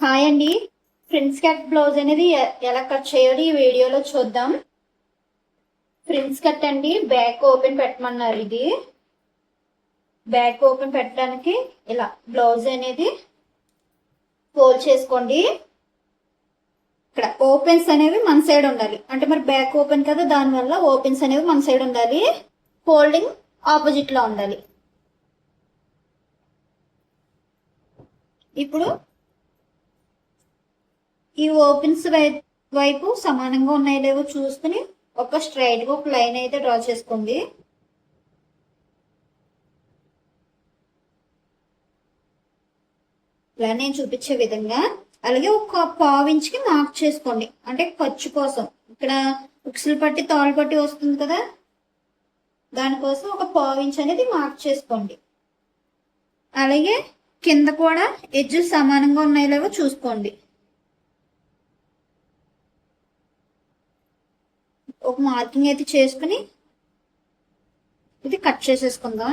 Hi అండి. Prince cut blouse అనేది ఎలా కట్ చేయాలి ఈ వీడియోలో చూద్దాం. ప్రిన్స్ కట్ అండి, బ్యాక్ ఓపెన్ పెట్టమన్నారు. ఇది బ్యాక్ ఓపెన్ పెట్టడానికి ఇలా బ్లౌజ్ అనేది ఫోల్డ్ చేసుకోండి. ఇక్కడ ఓపెన్స్ అనేవి మన సైడ్ ఉండాలి. అంటే మరి బ్యాక్ ఓపెన్ కదా, దానివల్ల ఓపెన్స్ అనేవి మన సైడ్ ఉండాలి. ఫోల్డింగ్ ఆపోజిట్ లో ఉండాలి. ఇప్పుడు ఈ ఓపెన్స్ వైపు సమానంగా ఉన్నాయో లేవో చూసుకుని ఒక స్ట్రైట్ గా ఒక లైన్ అయితే డ్రా చేసుకోండి. ఇలా నేను చూపించే విధంగా. అలాగే ఒక పావించికి మార్క్ చేసుకోండి, అంటే ఖర్చు కోసం. ఇక్కడ ఉక్సులు పట్టి తాళ్ళు పట్టి వస్తుంది కదా, దానికోసం ఒక పావించి అనేది మార్క్ చేసుకోండి. అలాగే కింద కూడా ఎడ్జెస్ సమానంగా ఉన్నాయో లేవో చూసుకోండి. ఒక మార్కింగ్ అయితే చేసుకుని ఇది కట్ చేసేసుకుందాం.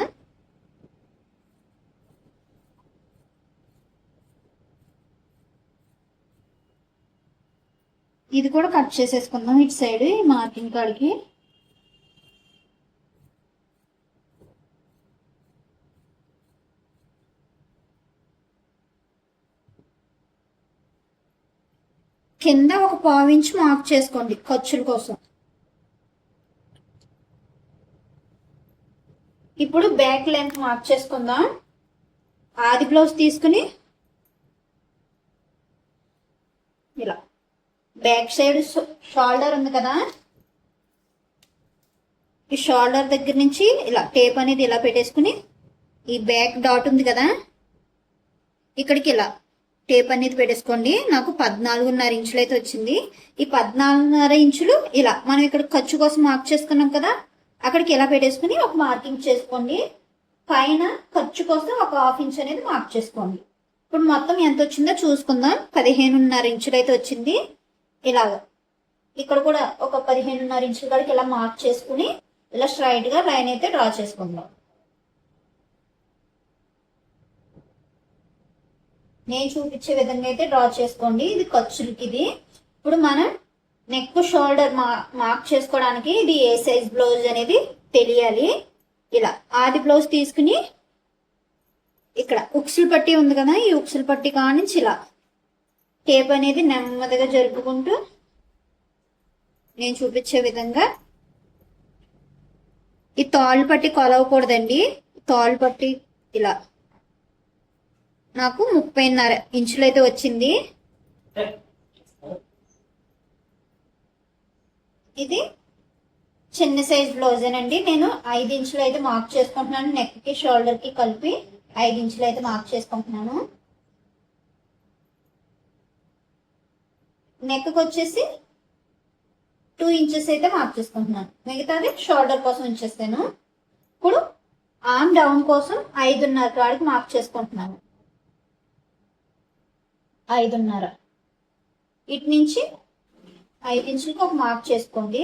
ఇది కూడా కట్ చేసేసుకుందాం ఇటు సైడ్ ఈ మార్కింగ్ కాడికి. కింద ఒక పావించి మార్క్ చేసుకోండి ఖర్చుల కోసం. ఇప్పుడు బ్యాక్ లెంత్ మార్క్ చేసుకుందాం. ఆది బ్లౌజ్ తీసుకుని ఇలా బ్యాక్ సైడ్ షోల్డర్ ఉంది కదా, ఈ షోల్డర్ దగ్గర నుంచి ఇలా టేప్ అనేది ఇలా పెట్టేసుకుని ఈ బ్యాక్ డాట్ ఉంది కదా, ఇక్కడికి ఇలా టేప్ అనేది పెట్టేసుకోండి. నాకు 14.5 ఇంచులు అయితే వచ్చింది. ఈ 14.5 ఇంచులు ఇలా మనం ఇక్కడ ఖర్చు కోసం మార్క్ చేసుకున్నాం కదా, అక్కడికి ఇలా పెట్టేసుకుని ఒక మార్కింగ్ చేసుకోండి. పైన ఖర్చు కోసం ఒక 1/2 ఇంచ్ అనేది మార్క్ చేసుకోండి. ఇప్పుడు మొత్తం ఎంత వచ్చిందో చూసుకుందాం. 15.5 ఇంచులు అయితే వచ్చింది. ఇలాగా ఇక్కడ కూడా ఒక 15.5 ఇంచుల కాడికి ఇలా మార్క్ చేసుకుని ఇలా స్ట్రైట్ గా లైన్ అయితే డ్రా చేసుకుందాం. నేను చూపించే విధంగా అయితే డ్రా చేసుకోండి. ఇది ఖర్చులకి ఇది. ఇప్పుడు మనం నెక్ షోల్డర్ మార్క్ చేసుకోవడానికి ఇది ఏ సైజ్ బ్లౌజ్ అనేది తెలియాలి. ఇలా ఆది బ్లౌజ్ తీసుకుని ఇక్కడ ఉక్సులు పట్టి ఉంది కదా, ఈ ఉక్సులు పట్టి కానించి ఇలా టేప్ అనేది నెమ్మదిగా జరుపుకుంటూ నేను చూపించే విధంగా. ఈ తాళ్ళు పట్టి కొలవకూడదండి. తాళ్ళు పట్టి ఇలా నాకు 30.5 ఇంచులు అయితే వచ్చింది. ఇది చిన్న సైజ్ బ్లౌజేనండి. నేను 5 ఇంచులు అయితే మార్క్ చేసుకుంటున్నాను. నెక్ కి షోల్డర్ కి కలిపి 5 ఇంచులు అయితే మార్క్ చేసుకుంటున్నాను. నెక్ వచ్చేసి 2 ఇంచెస్ అయితే మార్క్ చేసుకుంటున్నాను. మిగతాది షోల్డర్ కోసం ఉంచేస్తాను. ఇప్పుడు ఆర్మ్ డౌన్ కోసం 5.5 కాడికి మార్క్ చేసుకుంటున్నాను. 5.5 ఇటు నుంచి 5 ఇంచులకి ఒక మార్క్ చేసుకోండి.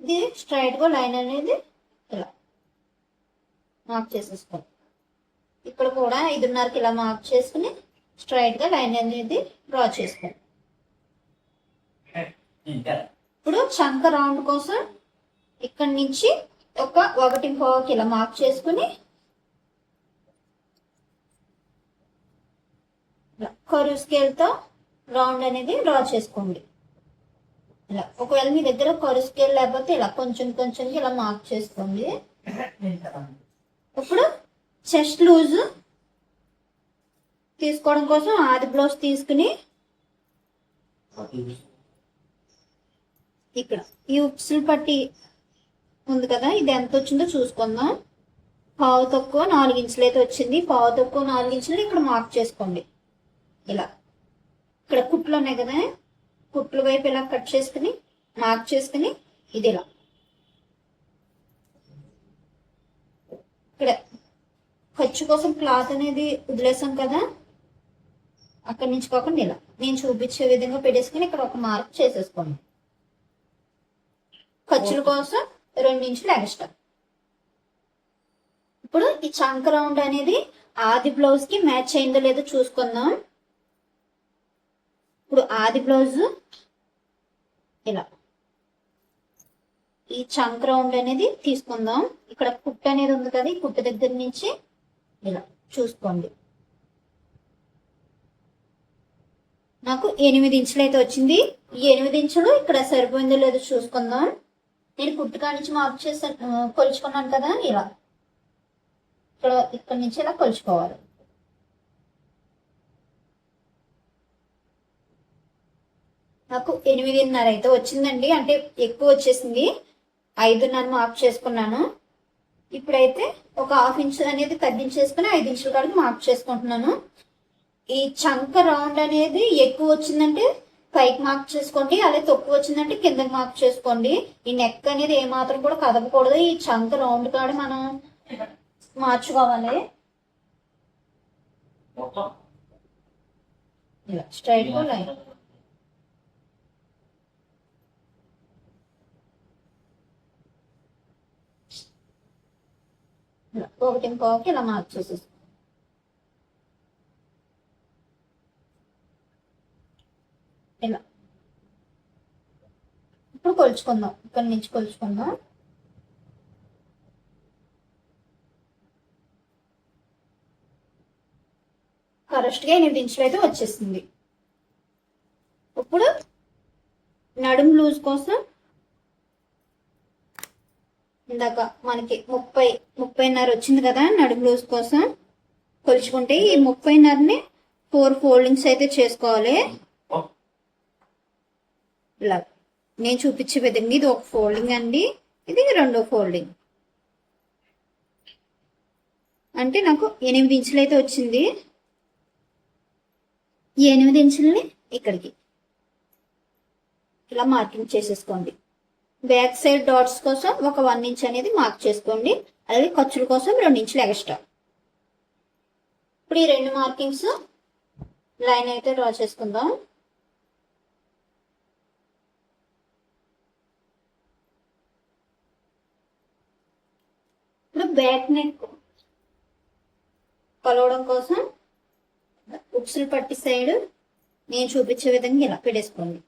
ఇది స్ట్రైట్ గా లైన్ అనేది ఇలా మార్క్ చేసేసుకోండి. ఇక్కడ కూడా 5.5కి ఇలా మార్క్ చేసుకుని స్ట్రైట్ గా లైన్ అనేది డ్రా చేసుకోండి. ఇప్పుడు చంక రౌండ్ కోసం ఇక్కడ నుంచి ఒక 1.5కి ఇలా మార్క్ చేసుకుని కరువు స్కేల్ తో రౌండ్ అనేది డ్రా చేసుకోండి. ఇలా ఒకవేళ మీ దగ్గర కరువు స్కేల్ లేకపోతే ఇలా కొంచెం కొంచెం ఇలా మార్క్ చేసుకోండి. ఇప్పుడు చెస్ట్ లూజ్ తీసుకోవడం కోసం ఆది బ్లౌజ్ తీసుకుని ఇక్కడ ఈ ఉక్సులు పట్టి ఉంది కదా, ఇది ఎంత వచ్చిందో చూసుకుందాం. పావు తక్కువ 4 ఇంచులు అయితే వచ్చింది. పావు తక్కువ 4 ఇంచులు ఇక్కడ మార్క్ చేసుకోండి. ఇలా ఇక్కడ కుట్లు ఉన్నాయి కదా, కుట్ల వైపు ఇలా కట్ చేసుకుని మార్క్ చేసుకుని ఇది ఇలా ఇక్కడ ఖర్చు కోసం క్లాత్ అనేది వదిలేసాం కదా, అక్కడి నుంచి కాకుండా ఇలా నేను చూపించే విధంగా పెట్టేసుకుని ఇక్కడ ఒక మార్క్ చేసేసుకోండి. ఖర్చుల కోసం 2 ఇంచులు ఎక్స్ట్రా. ఇప్పుడు ఈ చంక రౌండ్ అనేది ఆది బ్లౌజ్ కి మ్యాచ్ అయిందో లేదో చూసుకుందాం. ఇప్పుడు ఆది బ్లౌజ్ ఇలా ఈ చంక్ రౌండ్ అనేది తీసుకుందాం. ఇక్కడ కుట్టు అనేది ఉంది కదా, ఈ కుట్టు దగ్గర నుంచి ఇలా చూసుకోండి. నాకు 8 ఇంచులు అయితే వచ్చింది. ఈ 8 ఇంచులు ఇక్కడ సరిపోయిందో లేదో చూసుకుందాం. నేను కుట్టు కాడి నుంచి మార్క్ చేసాను, కొలుచుకున్నాను కదా, ఇలా ఇక్కడ నుంచి ఇలా కొలుచుకోవాలి. నాకు 8.5 అయితే వచ్చిందండి, అంటే ఎక్కువ వచ్చేసింది. 5.5 మార్క్ చేసుకున్నాను. ఇప్పుడైతే ఒక 1/2 ఇంచ్ అనేది తగ్గించేసుకుని 5 ఇంచుల కాడికి మార్క్ చేసుకుంటున్నాను. ఈ చంక రౌండ్ అనేది ఎక్కువ వచ్చిందంటే పైకి మార్క్ చేసుకోండి, అదే తక్కువ వచ్చిందంటే కిందకి మార్క్ చేసుకోండి. ఈ నెక్ అనేది ఏమాత్రం కూడా కదపకూడదు. ఈ చంక రౌండ్ కాడ మనం మార్చుకోవాలి. ఇలా స్ట్రైట్ లైన్ ఒకటి ఇంకొకటి ఇలా మార్క్ చేసేసి ఇలా ఇప్పుడు కొలుచుకుందాం. ఇక్కడి నుంచి కొలుచుకుందాం. కరెక్ట్గా 8 ఇంచులు అయితే వచ్చేసింది. ఇప్పుడు నడుం లూజ్ కోసం ఇందాక మనకి 30.5 వచ్చింది కదా, నడుం లూజ్ కోసం కొలుచుకుంటే ఈ 30.5ని 4 ఫోల్డింగ్స్ అయితే చేసుకోవాలి. ఇలా నేను చూపించే విధంగా ఇది ఒక ఫోల్డింగ్ అండి, ఇది రెండో ఫోల్డింగ్. అంటే నాకు 8 ఇంచులు అయితే వచ్చింది. ఈ 8 ఇంచులని ఇక్కడికి ఇలా మార్కింగ్ చేసేసుకోండి. బ్యాక్ సైడ్ డాట్స్ కోసం ఒక 1 ఇంచ్ అనేది మార్క్ చేసుకోండి. అలాగే ఖర్చుల కోసం 2 ఇంచులు ఎక్స్ట్రా. ఇప్పుడు ఈ 2 మార్కింగ్స్ లైన్ అయితే డ్రా చేసుకుందాం. ఇప్పుడు బ్యాక్ నెక్ కొలవడం కోసం ఉక్సులు పట్టి సైడ్ నేను చూపించే విధంగా ఇలా పెట్టేసుకోండి.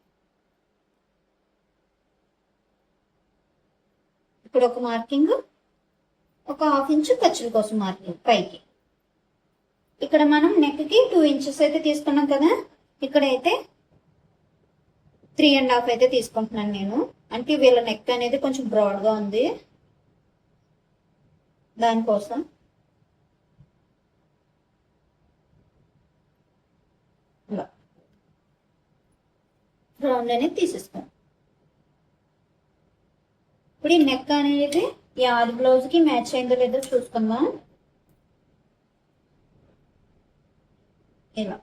ఇప్పుడు ఒక మార్కింగ్, ఒక 1/2 ఇంచ్ ఖర్చుల కోసం మార్కింగ్ పైకి. ఇక్కడ మనం నెక్ కి 2 ఇంచెస్ అయితే తీసుకున్నాం కదా, ఇక్కడైతే 3.5 అయితే తీసుకుంటున్నాను నేను. అంటే వీళ్ళ నెక్ అనేది కొంచెం బ్రాడ్ గా ఉంది, దానికోసం. రౌండ్ అనేది తీసేసుకోండి. ఇప్పుడు ఈ నెక్ అనేది ఈ ఆది బ్లౌజ్ కి మ్యాచ్ అయిందో లేదో చూసుకుందాం. ఇలా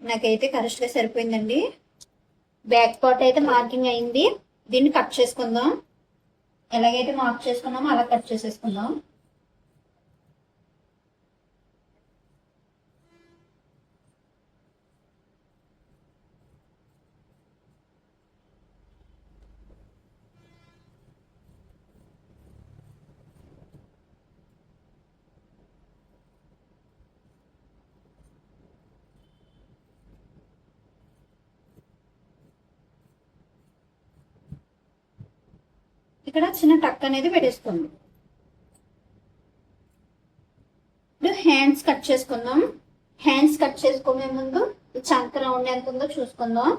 నాకైతే కరెక్ట్ గా సరిపోయిందండి. బ్యాక్ పార్ట్ అయితే మార్కింగ్ అయింది. దీన్ని కట్ చేసుకుందాం. ఎలాగైతే మార్క్ చేసుకున్నామో అలా కట్ చేసేసుకుందాం. ఇక్కడ చిన్న టక్ అనేది పెట్టేసుకోండి. ఇప్పుడు హ్యాండ్స్ కట్ చేసుకుందాం. హ్యాండ్స్ కట్ చేసుకునే ముందు ఈ చంక రౌండ్ ఎంత ఉందో చూసుకుందాం.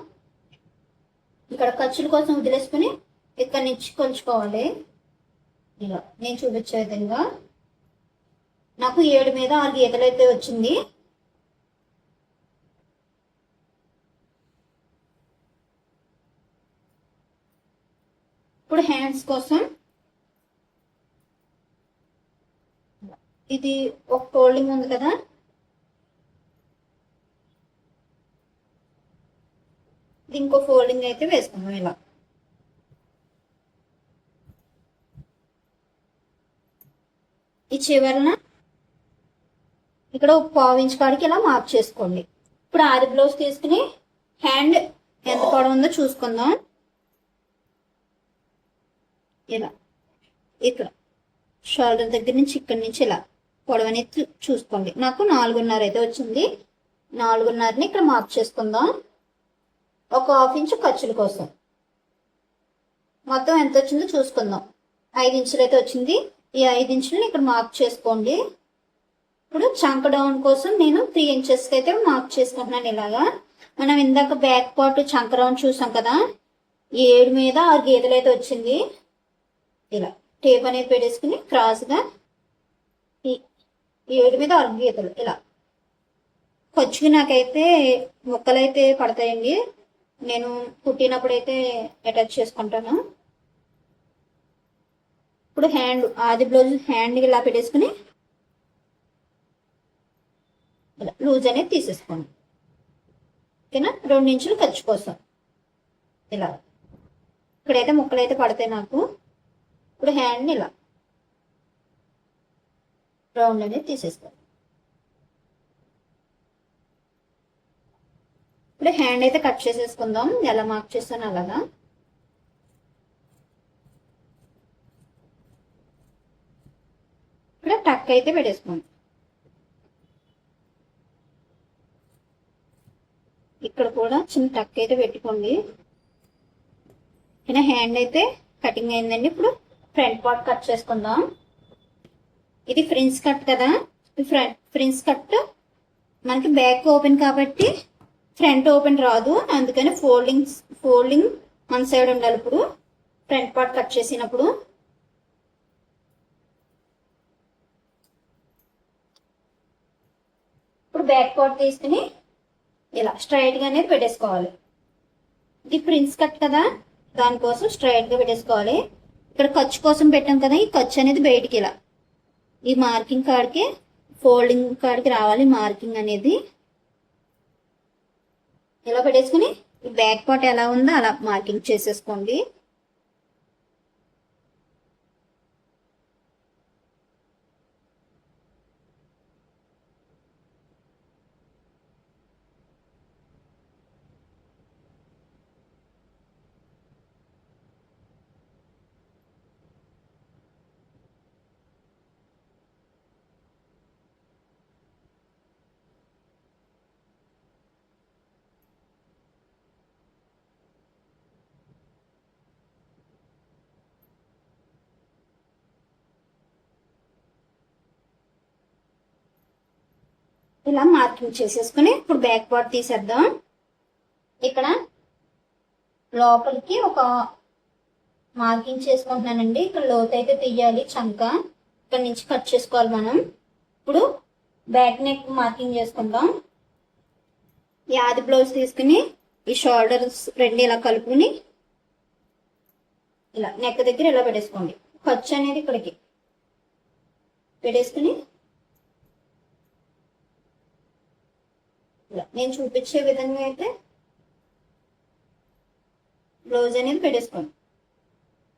ఇక్కడ ఖర్చుల కోసం వదిలేసుకుని ఇక్కడ నుంచి కొలుచుకోవాలి. ఇలా నేను చూపించే విధంగా. నాకు 7 మీద 6 గీతలు అయితే వచ్చింది. ఇప్పుడు హ్యాండ్స్ కోసం ఇది ఒక ఫోల్డింగ్ ఉంది కదా, ఇది ఇంకో ఫోల్డింగ్ అయితే వేసుకుందాం. ఇలా ఈ చివరన ఇక్కడ ఒక 1/4 ఇంచ్ కాడికి ఇలా మార్క్ చేసుకోండి. ఇప్పుడు ఆది బ్లౌజ్ తీసుకుని హ్యాండ్ ఎంత పొడవు ఉందో చూసుకుందాం. ఇలా ఇక్కడ షోల్డర్ దగ్గర నుంచి ఇక్కడి నుంచి ఇలా పొడవు అనేది చూసుకోండి. నాకు 4.5 అయితే వచ్చింది. 4.5ని ఇక్కడ మార్క్ చేసుకుందాం. ఒక 1/2 ఇంచు ఖర్చుల కోసం. మొత్తం ఎంత వచ్చిందో చూసుకుందాం. 5 ఇంచులు అయితే వచ్చింది. ఈ 5 ఇంచులని ఇక్కడ మార్క్ చేసుకోండి. ఇప్పుడు చంక డౌన్ కోసం నేను 3 ఇంచెస్ అయితే మార్క్ చేసుకుంటున్నాను. ఇలాగా మనం ఇందాక బ్యాక్ పార్ట్ చంక రౌండ్ చూసాం కదా, 7 మీద 6 గీతలు అయితే వచ్చింది. ఇలా టేప్ అనేది పెట్టేసుకుని క్రాస్గా 7 మీద 6 గీతలు ఇలా ఖర్చుకి నాకైతే ముక్కలు అయితే పడతాయండి. నేను కుట్టినప్పుడు అయితే అటాచ్ చేసుకుంటాను. ఇప్పుడు హ్యాండ్ ఆది బ్లౌజ్ హ్యాండ్ ఇలా పెట్టేసుకుని ఇలా లూజ్ అనేది తీసేసుకోండి. ఓకేనా? 2 ఇంచులు ఖర్చు కోసం ఇలా ఇక్కడైతే ముక్కలు అయితే పడతాయి నాకు. ఇప్పుడు హ్యాండ్ని ఇలా రౌండ్ అనేది తీసేసుకోండి. ఇప్పుడు హ్యాండ్ అయితే కట్ చేసేసుకుందాం. ఎలా మార్క్ చేస్తాను అలాగా. ఇక్కడ టక్ అయితే పెట్టేసుకోండి. ఇక్కడ కూడా చిన్న టక్ అయితే పెట్టుకోండి. హ్యాండ్ అయితే కటింగ్ అయిందండి. ఇప్పుడు ఫ్రంట్ పార్ట్ కట్ చేసుకుందాం. ఇది ఫ్రిన్స్ కట్ కదా, ఫ్రిన్స్ కట్ మనకి బ్యాక్ ఓపెన్ కాబట్టి ఫ్రంట్ ఓపెన్ రాదు. అందుకని ఫోల్డింగ్ మన సైడ్ ఉండాలి. ఇప్పుడు ఫ్రంట్ పార్ట్ కట్ చేసినప్పుడు ఇప్పుడు బ్యాక్ పార్ట్ తీసుకుని ఇలా స్ట్రైట్గా అనేది పెట్టేసుకోవాలి. ఇది ప్రిన్స్ కట్ కదా, దానికోసం స్ట్రైట్గా పెట్టేసుకోవాలి. ఇక్కడ ఖర్చు కోసం పెట్టాం కదా, ఈ ఖర్చు అనేది బయటికి ఇలా ఈ మార్కింగ్ కాడికి ఫోల్డింగ్ కాడికి రావాలి. మార్కింగ్ అనేది ఇలా పెట్టేసుకుని ఈ బ్యాక్ పార్ట్ ఎలా ఉందో అలా మార్కింగ్ చేసేసుకోండి. ఇలా మార్కింగ్ చేసేసుకుని ఇప్పుడు బ్యాక్ పార్ట్ తీసేద్దాం. ఇక్కడ లోపలికి ఒక మార్కింగ్ చేసుకుంటున్నానండి. ఇక్కడ లోతు అయితే తీయాలి. చంక ఇక్కడ నుంచి కట్ చేసుకోవాలి మనం. ఇప్పుడు బ్యాక్ నెక్ మార్కింగ్ చేసుకుందాం. ఈ ఆది బ్లౌజ్ తీసుకుని ఈ షోల్డర్స్ రెండు ఇలా కలుపుకుని ఇలా నెక్ దగ్గర ఇలా పెట్టేసుకోండి. ఖర్చు అనేది ఇక్కడికి పెట్టేసుకుని నేను చూపించే విధంగా అయితే బ్లౌజ్ అనేది పెట్టేసుకోండి.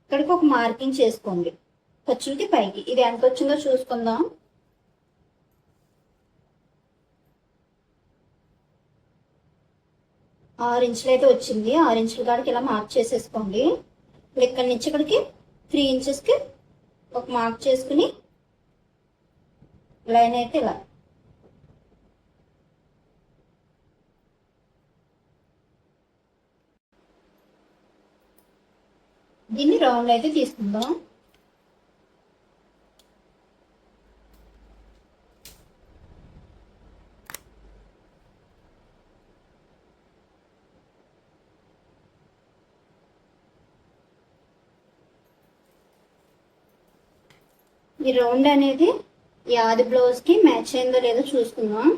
ఇక్కడికి ఒక మార్కింగ్ చేసుకోండి ఖర్చులకి పైకి. ఇది ఎంత వచ్చిందో చూసుకుందాం. ఆరు ఇంచులు అయితే వచ్చింది. 6 ఇంచుల కాడికి ఇలా మార్క్ చేసేసుకోండి. ఇప్పుడు ఇక్కడి నుంచి ఇక్కడికి 3 ఇంచెస్కి ఒక మార్క్ చేసుకుని లైన్ అయితే ఇలా దీన్ని రౌండ్ అయితే తీసుకుందాం. ఈ రౌండ్ అనేది ఈ ఆది బ్లౌజ్ కి మ్యాచ్ అయిందో లేదో చూసుకుందాం.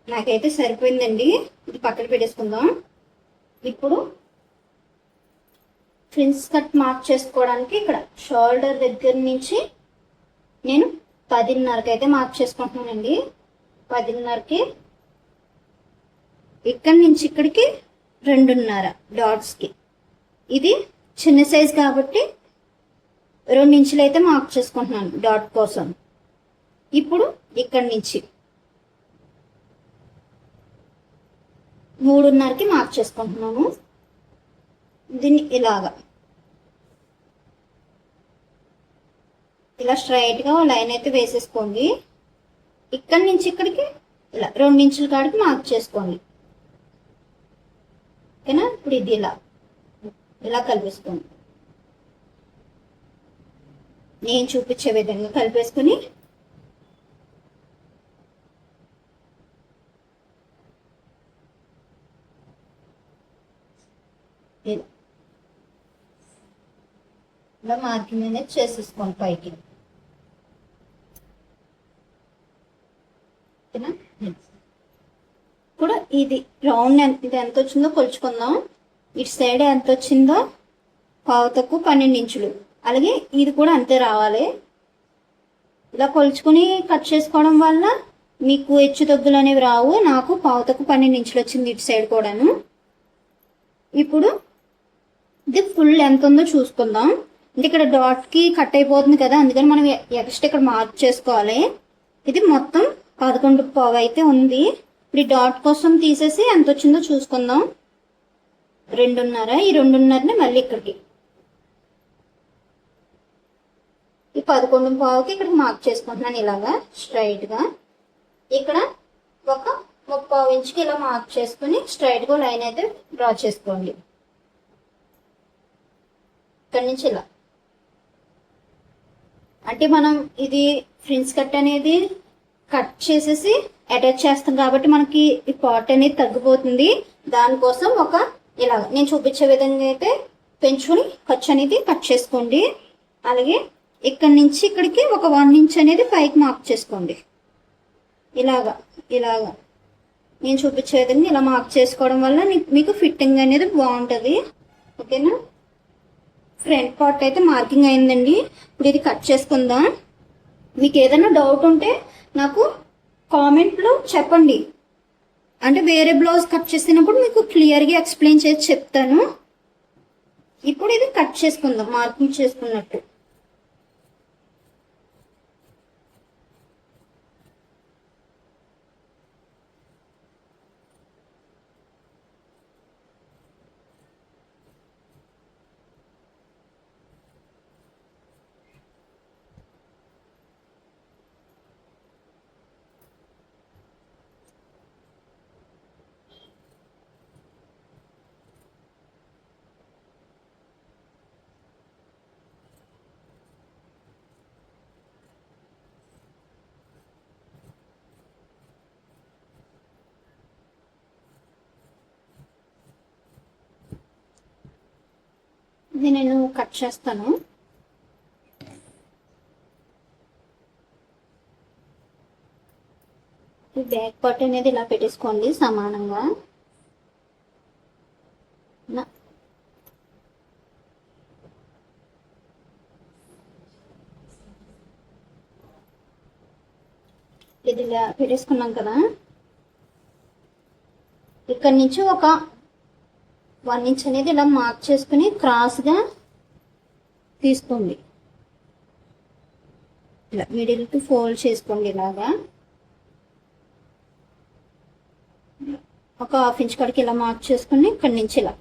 నాకైతే సరిపోయిందండి. ఇది పక్కన పెట్టేసుకుందాం. ఇప్పుడు ఫ్రిన్స్ కట్ మార్క్ చేసుకోవడానికి ఇక్కడ షోల్డర్ దగ్గర నుంచి నేను 10.5కి అయితే మార్క్ చేసుకుంటున్నానండి. 10.5కి ఇక్కడి నుంచి ఇక్కడికి 2.5 డాట్స్కి. ఇది చిన్న సైజ్ కాబట్టి 2 ఇంచులు అయితే మార్క్ చేసుకుంటున్నాను డాట్ కోసం. ఇప్పుడు ఇక్కడి నుంచి 3.5కి మార్క్ చేసుకుంటున్నాను. దీన్ని ఇలాగా ఇలా స్ట్రైట్గా లైన్ అయితే వేసేసుకోండి. ఇక్కడి నుంచి ఇక్కడికి ఇలా 2 ఇంచుల కాడికి మార్క్ చేసుకోండి. ఓకేనా? ఇప్పుడు ఇది ఇలా ఇలా కలిపేసుకోండి. నేను చూపించే విధంగా కలిపేసుకుని ఇలా మార్కింగ్ అనేది చేసేసుకోండి పైకి. ఓకేనా? ఇప్పుడు ఇది రౌండ్ ఇది ఎంత వచ్చిందో కొలుచుకుందాం. ఇటు సైడ్ ఎంత వచ్చిందో పావుతకు 12 ఇంచులు, అలాగే ఇది కూడా అంతే రావాలి. ఇలా కొలుచుకుని కట్ చేసుకోవడం వల్ల మీకు హెచ్చు తగ్గులు అనేవి రావు. నాకు పావుతకు 12 ఇంచులు వచ్చింది ఇటు సైడ్ కూడాను. ఇప్పుడు ఇది ఫుల్ ఎంత ఉందో చూసుకుందాం. అంటే ఇక్కడ డాట్కి కట్ అయిపోతుంది కదా, అందుకని మనం ఎక్స్ట్రా ఇక్కడ మార్క్ చేసుకోవాలి. ఇది మొత్తం 11.5 అయితే ఉంది. ఇప్పుడు ఈ డాట్ కోసం తీసేసి ఎంత వచ్చిందో చూసుకుందాం. 2.5. ఈ 2.5ని మళ్ళీ ఇక్కడికి ఈ 11.5కి ఇక్కడికి మార్క్ చేసుకుంటున్నాను ఇలాగా స్ట్రైట్గా. ఇక్కడ ఒక 3/4 ఇంచుకి ఇలా మార్క్ చేసుకుని స్ట్రైట్గా లైన్ అయితే డ్రా చేసుకోండి. ఇక్కడి నుంచి ఇలా అంటే మనం ఇది ఫ్రిన్స్ కట్ అనేది కట్ చేసేసి అటాచ్ చేస్తాం కాబట్టి మనకి ఈ పార్ట్ అనేది తగ్గిపోతుంది. దానికోసం ఒక ఇలా నేను చూపించే విధంగా అయితే పెంచుకొని ఖర్చు అనేది కట్ చేసుకోండి. అలాగే ఇక్కడి నుంచి ఇక్కడికి ఒక 1 ఇంచ్ అనేది పైకి మార్క్ చేసుకోండి. ఇలాగా ఇలాగా నేను చూపించే విధంగా ఇలా మార్క్ చేసుకోవడం వల్ల మీకు ఫిట్టింగ్ అనేది బాగుంటుంది. ఓకేనా? ఫ్రంట్ పార్ట్ అయితే మార్కింగ్ అయిందండి. ఇప్పుడు ఇది కట్ చేసుకుందాం. మీకు ఏదైనా డౌట్ ఉంటే నాకు కామెంట్లో చెప్పండి. అంటే వేరే బ్లౌజ్ కట్ చేసినప్పుడు మీకు క్లియర్గా ఎక్స్ప్లెయిన్ చేసి చెప్తాను. ఇప్పుడు ఇది కట్ చేసుకుందాం మార్కింగ్ చేసుకున్నట్టు. ఇది నేను కట్ చేస్తాను. ఈ బ్యాక్ పార్ట్ అనేది ఇలా పెట్టేసుకోండి సమానంగా. ఇది ఇలా పెట్టేసుకున్నాం కదా, ఇక్కడ నుంచి ఒక 1 ఇంచ్ అనేది ఇలా మార్క్ చేసుకుని క్రాస్గా తీసుకోండి. ఇలా మిడిల్ టు ఫోల్డ్ చేసుకోండి. ఇలాగా ఒక 1/2 ఇంచ్ కాడికి ఇలా మార్క్ చేసుకుని ఇక్కడి నుంచి ఇలా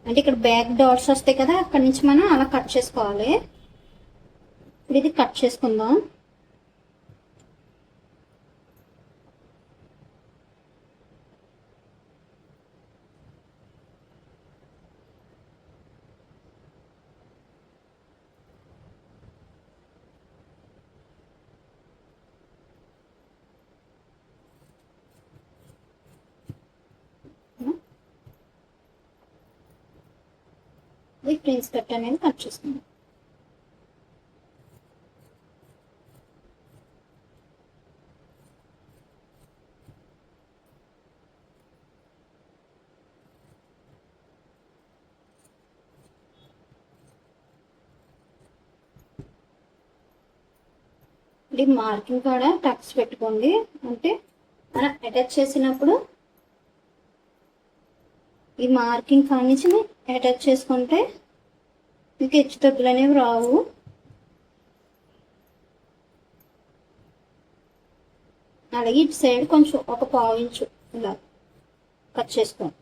అంటే ఇక్కడ బ్యాక్ డాట్స్ వస్తాయి కదా, అక్కడి నుంచి మనం అలా కట్ చేసుకోవాలి. ఇప్పుడు ఇది కట్ చేసుకుందాం. ఈ ప్రిన్స్ కట్ అనేది కట్ చేసుకుందాం. ఇది మార్కింగ్ కూడా టక్స్ పెట్టుకోండి. అంటే మనం అటాచ్ చేసినప్పుడు ఈ మార్కింగ్ కాడి నుంచి అటాచ్ చేసుకుంటే మీకు హెచ్చు తగ్గులు అనేవి రావు. అలాగే ఇటు సైడ్ కొంచెం ఒక 1/4 ఇంచు ఇలా కట్ చేసుకోండి.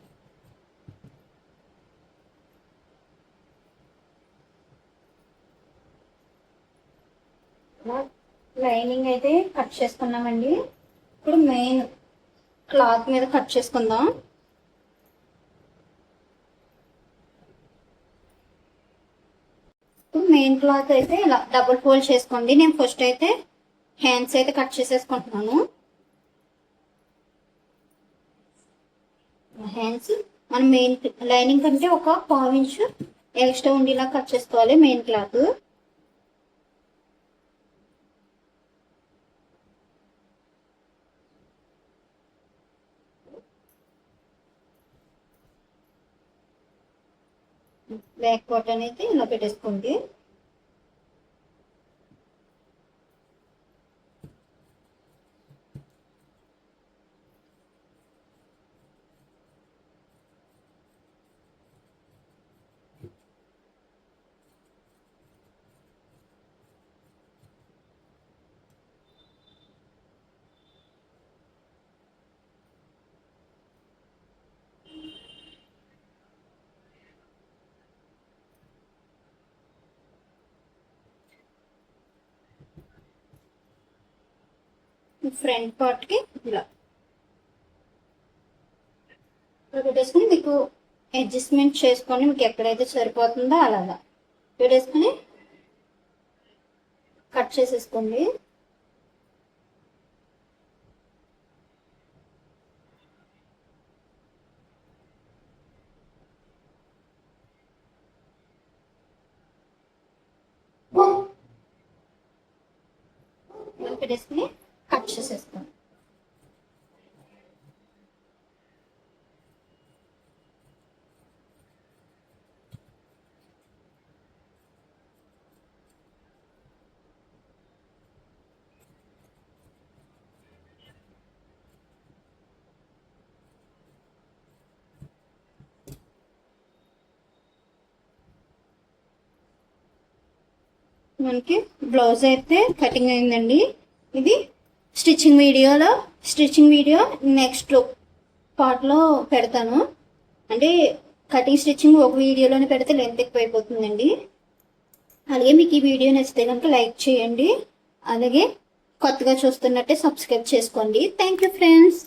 లైనింగ్ అయితే కట్ చేసుకున్నామండి. ఇప్పుడు మెయిన్ క్లాత్ మీద కట్ చేసుకుందాం. ఇప్పుడు మెయిన్ క్లాత్ అయితే ఇలా డబుల్ ఫోల్డ్ చేసుకోండి. నేను ఫస్ట్ అయితే హ్యాండ్స్ అయితే కట్ చేసేసుకుంటున్నాను. హ్యాండ్స్ మనం మెయిన్ లైనింగ్ కంటే ఒక 1/2 ఇంచు ఎక్స్ట్రా ఉండేలా కట్ చేసుకోవాలి మెయిన్ క్లాత్. బ్యాక్ పార్ట్ అనేది ఇలా పెట్టేసుకోండి. ఫ్రంట్ పార్ట్ కి ఇలా పెట్టేసుకుని మీకు అడ్జస్ట్మెంట్ చేసుకొని మీకు ఎక్కడైతే సరిపోతుందో అలాగా పెట్టేసుకుని కట్ చేసేసుకోండి. పెట్టేసుకుని కట్ చేసేసుకోండి. మనకి బ్లౌజ్ అయితే కటింగ్ అయిందండి. ఇది స్టిచ్చింగ్ వీడియో నెక్స్ట్ పార్ట్లో పెడతాను. అంటే కటింగ్ స్టిచ్చింగ్ ఒక వీడియోలోనే పెడితే లెంత్ ఎక్కువ అయిపోతుందండి. అలాగే మీకు ఈ వీడియో నచ్చితే కనుక లైక్ చేయండి. అలాగే కొత్తగా చూస్తున్నట్టే సబ్స్క్రైబ్ చేసుకోండి. Thank you friends.